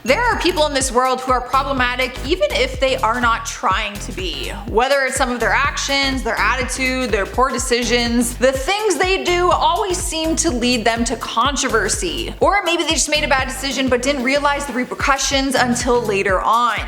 There are people in this world who are problematic even if they are not trying to be. Whether it's some of their actions, their attitude, their poor decisions, the things they do always seem to lead them to controversy. Or maybe they just made a bad decision but didn't realize the repercussions until later on.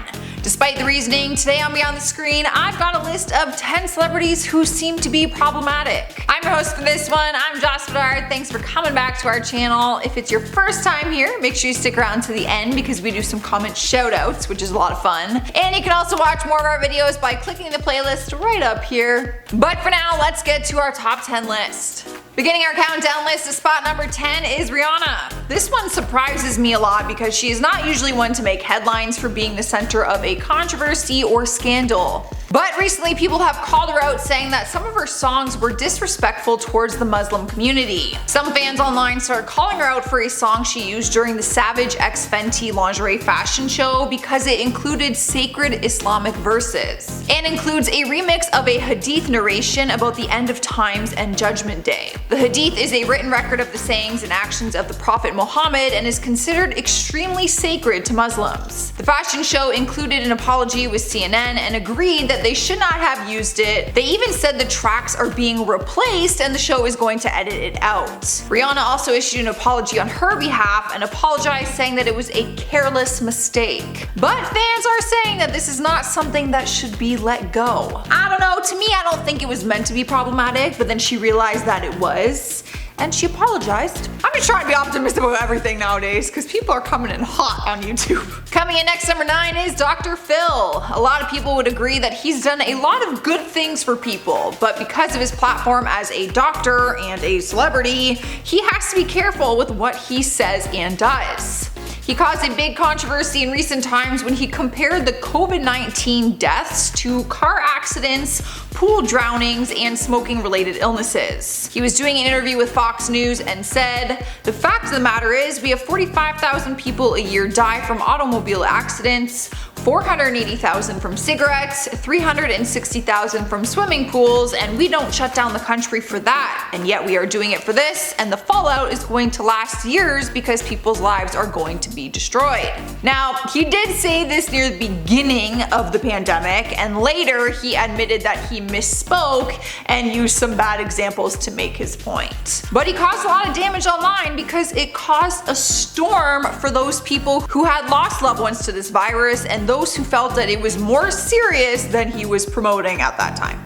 Despite the reasoning, today on Beyond the Screen, I've got a list of 10 celebrities who seem to be problematic. I'm your host for this one, I'm Joss Bedard. Thanks for coming back to our channel. If it's your first time here, make sure you stick around to the end because we do some comment shoutouts, which is a lot of fun. And you can also watch more of our videos by clicking the playlist right up here. But for now, let's get to our top 10 list. Beginning our countdown list to spot number 10 is Rihanna. This one surprises me a lot because she is not usually one to make headlines for being the center of a controversy or scandal. But recently people have called her out saying that some of her songs were disrespectful towards the Muslim community. Some fans online started calling her out for a song she used during the Savage x Fenty lingerie fashion show because it included sacred Islamic verses, and includes a remix of a hadith narration about the end of times and judgment day. The hadith is a written record of the sayings and actions of the Prophet Muhammad and is considered extremely sacred to Muslims. The fashion show included an apology with CNN and agreed that they should not have used it. They even said the tracks are being replaced and the show is going to edit it out. Rihanna also issued an apology on her behalf and apologized, saying that it was a careless mistake. But fans are saying that this is not something that should be let go. I don't know, to me I don't think it was meant to be problematic, but then she realized that it was, and she apologized. I'm just trying to be optimistic about everything nowadays because people are coming in hot on YouTube. Coming in next, number 9 is Dr. Phil. A lot of people would agree that he's done a lot of good things for people, but because of his platform as a doctor and a celebrity, he has to be careful with what he says and does. He caused a big controversy in recent times when he compared the COVID-19 deaths to car accidents, pool drownings, and smoking related illnesses. He was doing an interview with Fox News and said, "The fact of the matter is we have 45,000 people a year die from automobile accidents, 480,000 from cigarettes, 360,000 from swimming pools, and we don't shut down the country for that. And yet we are doing it for this, and the fallout is going to last years because people's lives are going to be destroyed." Now, he did say this near the beginning of the pandemic, and later he admitted that he misspoke and used some bad examples to make his point. But he caused a lot of damage online because it caused a storm for those people who had lost loved ones to this virus and those who felt that it was more serious than he was promoting at that time.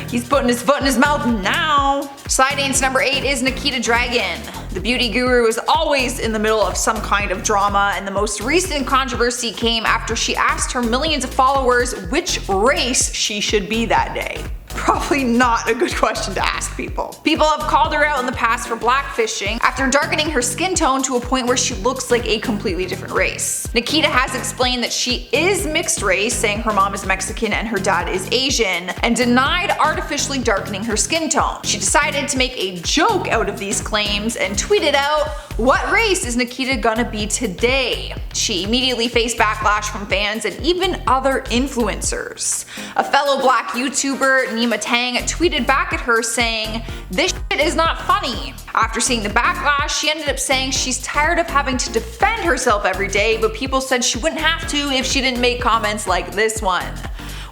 He's putting his foot in his mouth now. Sliding into number 8 is NIKITA DRAGUN. The beauty guru is always in the middle of some kind of drama, and the most recent controversy came after she asked her millions of followers which race she should be that day. Probably not a good question to ask people. People have called her out in the past for blackfishing after darkening her skin tone to a point where she looks like a completely different race. NIKITA has explained that she is mixed race, saying her mom is Mexican and her dad is Asian, and denied artificially darkening her skin tone. She decided to make a joke out of these claims and tweeted out, "What race is NIKITA gonna be today?" She immediately faced backlash from fans and even other influencers. A fellow black YouTuber, Nima Tang, tweeted back at her saying, "This shit is not funny." After seeing the backlash, she ended up saying she's tired of having to defend herself every day, but people said she wouldn't have to if she didn't make comments like this one.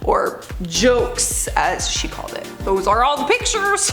Or jokes, as she called it. Those are all the pictures.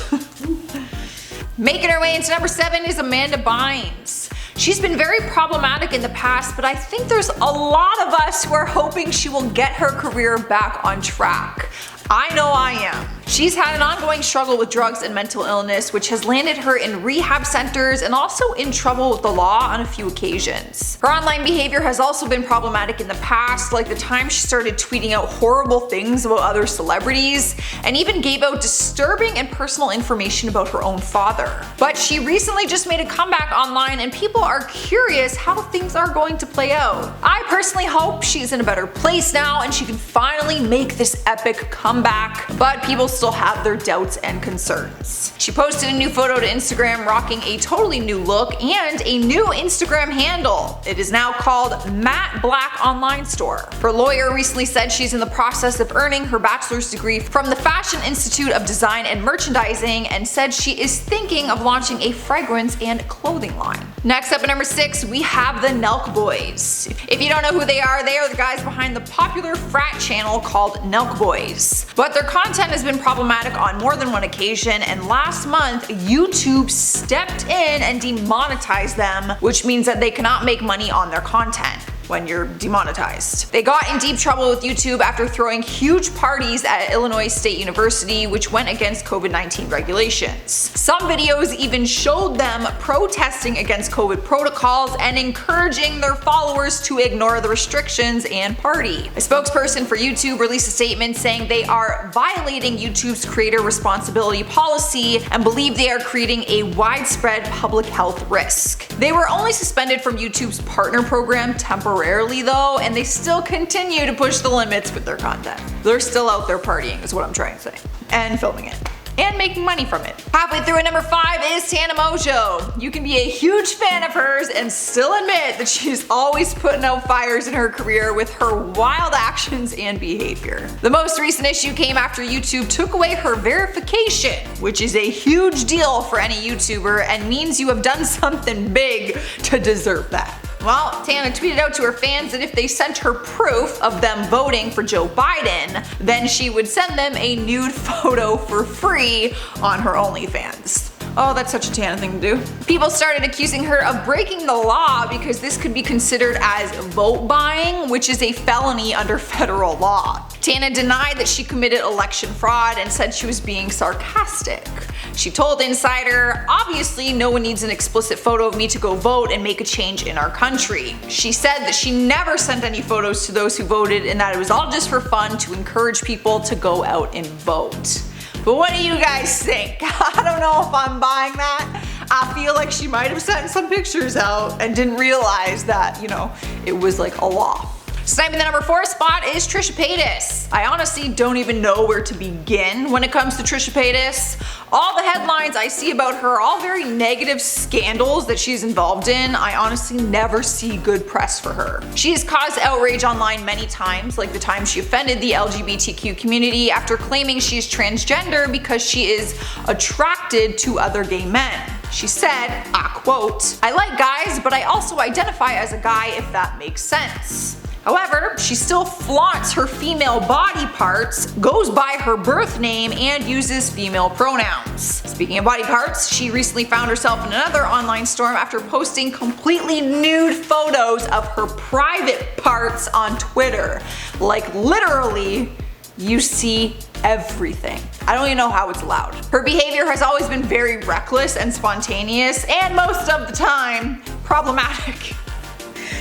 Making her way into number 7 is Amanda Bynes. She's been very problematic in the past, but I think there's a lot of us who are hoping she will get her career back on track. I know I am. She's had an ongoing struggle with drugs and mental illness, which has landed her in rehab centers and also in trouble with the law on a few occasions. Her online behavior has also been problematic in the past, like the time she started tweeting out horrible things about other celebrities, and even gave out disturbing and personal information about her own father. But she recently just made a comeback online and people are curious how things are going to play out. I personally hope she's in a better place now and she can finally make this epic comeback, but people still have their doubts and concerns. She posted a new photo to Instagram rocking a totally new look and a new Instagram handle. It is now called Matte Black Online Store. Her lawyer recently said she's in the process of earning her bachelor's degree from the Fashion Institute of Design and Merchandising and said she is thinking of launching a fragrance and clothing line. Next up at number 6, we have the NELK boys. If you don't know who they are the guys behind the popular frat channel called NELK boys. But their content has been problematic on more than one occasion, and last month YouTube stepped in and demonetized them, which means that they cannot make money on their content when you're demonetized. They got in deep trouble with YouTube after throwing huge parties at Illinois State University, which went against COVID-19 regulations. Some videos even showed them protesting against COVID protocols and encouraging their followers to ignore the restrictions and party. A spokesperson for YouTube released a statement saying they are violating YouTube's creator responsibility policy and believe they are creating a widespread public health risk. They were only suspended from YouTube's partner program temporarily though, and they still continue to push the limits with their content. They're still out there partying is what I'm trying to say. And filming it. And making money from it. Halfway through at number 5 is TANA MONGEAU. You can be a huge fan of hers and still admit that she's always putting out fires in her career with her wild actions and behavior. The most recent issue came after YouTube took away her verification, which is a huge deal for any YouTuber and means you have done something big to deserve that. Well, TANA tweeted out to her fans that if they sent her proof of them voting for Joe Biden, then she would send them a nude photo for free on her OnlyFans. Oh, that's such a TANA thing to do. People started accusing her of breaking the law because this could be considered as vote buying, which is a felony under federal law. TANA denied that she committed election fraud and said she was being sarcastic. She told Insider, "Obviously no one needs an explicit photo of me to go vote and make a change in our country." She said that she never sent any photos to those who voted and that it was all just for fun to encourage people to go out and vote. But what do you guys think? I don't know if I'm buying that. I feel like she might have sent some pictures out and didn't realize that, you know, it was like a law. Sniping the number 4 spot is TRISHA PAYTAS. I honestly don't even know where to begin when it comes to TRISHA PAYTAS. All the headlines I see about her are all very negative scandals that she's involved in. I honestly never see good press for her. She has caused outrage online many times, like the time she offended the LGBTQ community after claiming she's transgender because she is attracted to other gay men. She said, I quote, "I like guys, but I also identify as a guy if that makes sense." However, she still flaunts her female body parts, goes by her birth name, and uses female pronouns. Speaking of body parts, she recently found herself in another online storm after posting completely nude photos of her private parts on Twitter. Like literally, you see everything. I don't even know how it's allowed. Her behavior has always been very reckless and spontaneous, and most of the time, problematic.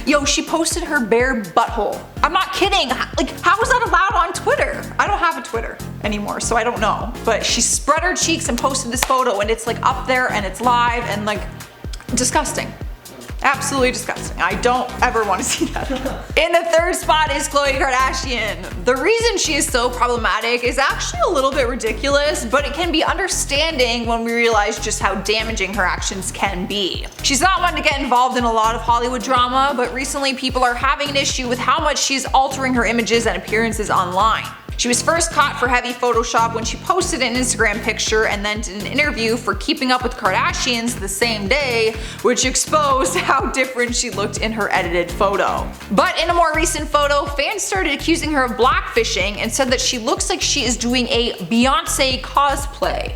Yo, she posted her bare butthole. I'm not kidding. Like, how is that allowed on Twitter? I don't have a Twitter anymore, so I don't know. But she spread her cheeks and posted this photo, and it's like up there and it's live and like disgusting. Absolutely disgusting. I don't ever want to see that. In the 3rd spot is KHLOE Kardashian. The reason she is so problematic is actually a little bit ridiculous, but it can be understanding when we realize just how damaging her actions can be. She's not one to get involved in a lot of Hollywood drama, but recently people are having an issue with how much she's altering her images and appearances online. She was first caught for heavy Photoshop when she posted an Instagram picture and then did an interview for Keeping Up with Kardashians the same day, which exposed how different she looked in her edited photo. But in a more recent photo, fans started accusing her of blackfishing and said that she looks like she is doing a Beyonce cosplay.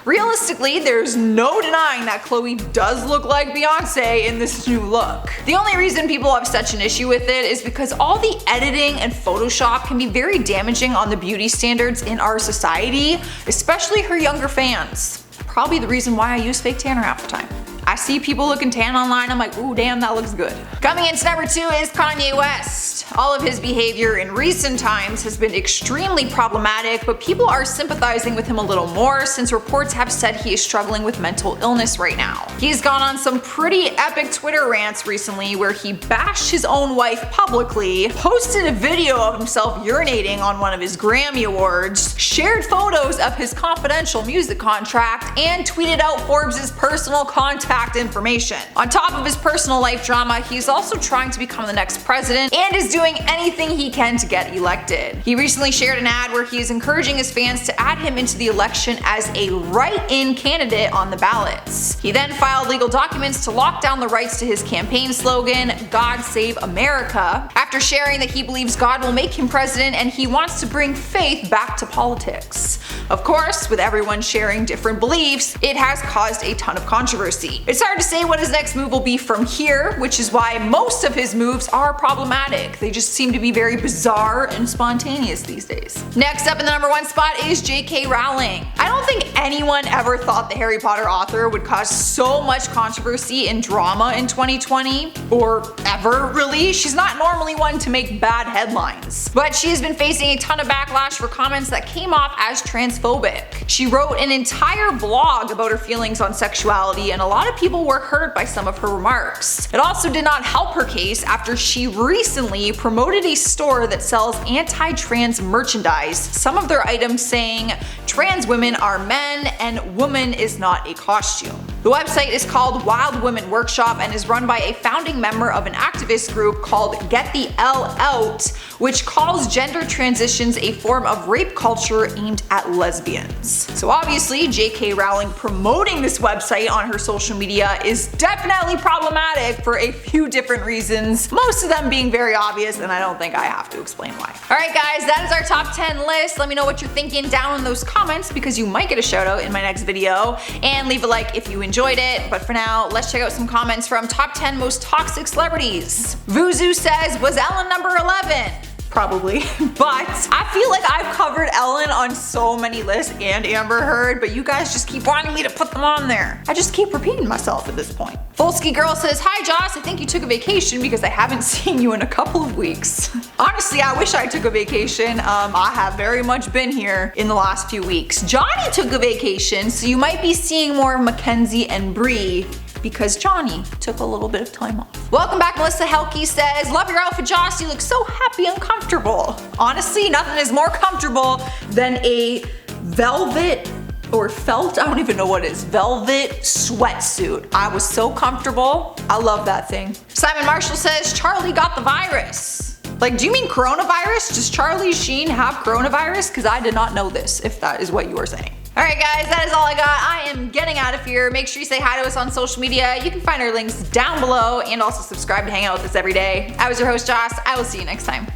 Realistically, there's no denying that KHLOE does look like Beyonce in this new look. The only reason people have such an issue with it is because all the editing and Photoshop can be very damaging on the beauty standards in our society, especially her younger fans. Probably the reason why I use fake tanner half the time. I see people looking tan online, I'm like, ooh, damn, that looks good. Coming into number 2 is Kanye West. All of his behavior in recent times has been extremely problematic, but people are sympathizing with him a little more since reports have said he is struggling with mental illness right now. He's gone on some pretty epic Twitter rants recently where he bashed his own wife publicly, posted a video of himself urinating on one of his Grammy Awards, shared photos of his confidential music contract, and tweeted out Forbes' personal contact information. On top of his personal life drama, he's also trying to become the next president and is doing doing anything he can to get elected. He recently shared an ad where he is encouraging his fans to add him into the election as a write-in candidate on the ballots. He then filed legal documents to lock down the rights to his campaign slogan, "God Save America," after sharing that he believes God will make him president and he wants to bring faith back to politics. Of course, with everyone sharing different beliefs, it has caused a ton of controversy. It's hard to say what his next move will be from here, which is why most of his moves are problematic. They just seem to be very bizarre and spontaneous these days. Next up in the #1 spot is J.K. Rowling. I don't think anyone ever thought the Harry Potter author would cause so much controversy and drama in 2020, or ever really. She's not normally one to make bad headlines, but she has been facing a ton of backlash for comments that came off as transphobic. She wrote an entire blog about her feelings on sexuality, and a lot of people were hurt by some of her remarks. It also did not help her case after she recently promoted a store that sells anti-trans merchandise, some of their items saying trans women are men and woman is not a costume. The website is called Wild Women Workshop and is run by a founding member of an activist group called Get the L Out, which calls gender transitions a form of rape culture aimed at lesbians. So obviously, J.K. Rowling promoting this website on her social media is definitely problematic for a few different reasons, most of them being very obvious, and I don't think I have to explain why. Alright guys, that is our top 10 list. Let me know what you're thinking down in those comments because you might get a shout out in my next video, and leave a like if you enjoyed it. But for now, let's check out some comments from top 10 most toxic celebrities. Vuzu says, was Ellen number 11? Probably, but I feel like I've covered Ellen on so many lists and Amber Heard, but you guys just keep wanting me to put them on there. I just keep repeating myself at this point. Volsky Girl says, hi Joss, I think you took a vacation because I haven't seen you in a couple of weeks. Honestly, I wish I took a vacation. I have very much been here in the last few weeks. Johnny took a vacation, so you might be seeing more of Mackenzie and Bree because Johnny took a little bit of time off. Welcome back, Melissa Helke says, love your outfit, Joss, you look so happy and comfortable. Honestly, nothing is more comfortable than a velvet or felt, I don't even know what it is, velvet sweatsuit. I was so comfortable. I love that thing. Simon Marshall says, Charlie got the virus. Like, do you mean coronavirus? Does Charlie Sheen have coronavirus? Because I did not know this, if that is what you were saying. Alright guys, that is all I got. I am getting out of here. Make sure you say hi to us on social media. You can find our links down below and also subscribe to hang out with us every day. I was your host Joss. I will see you next time.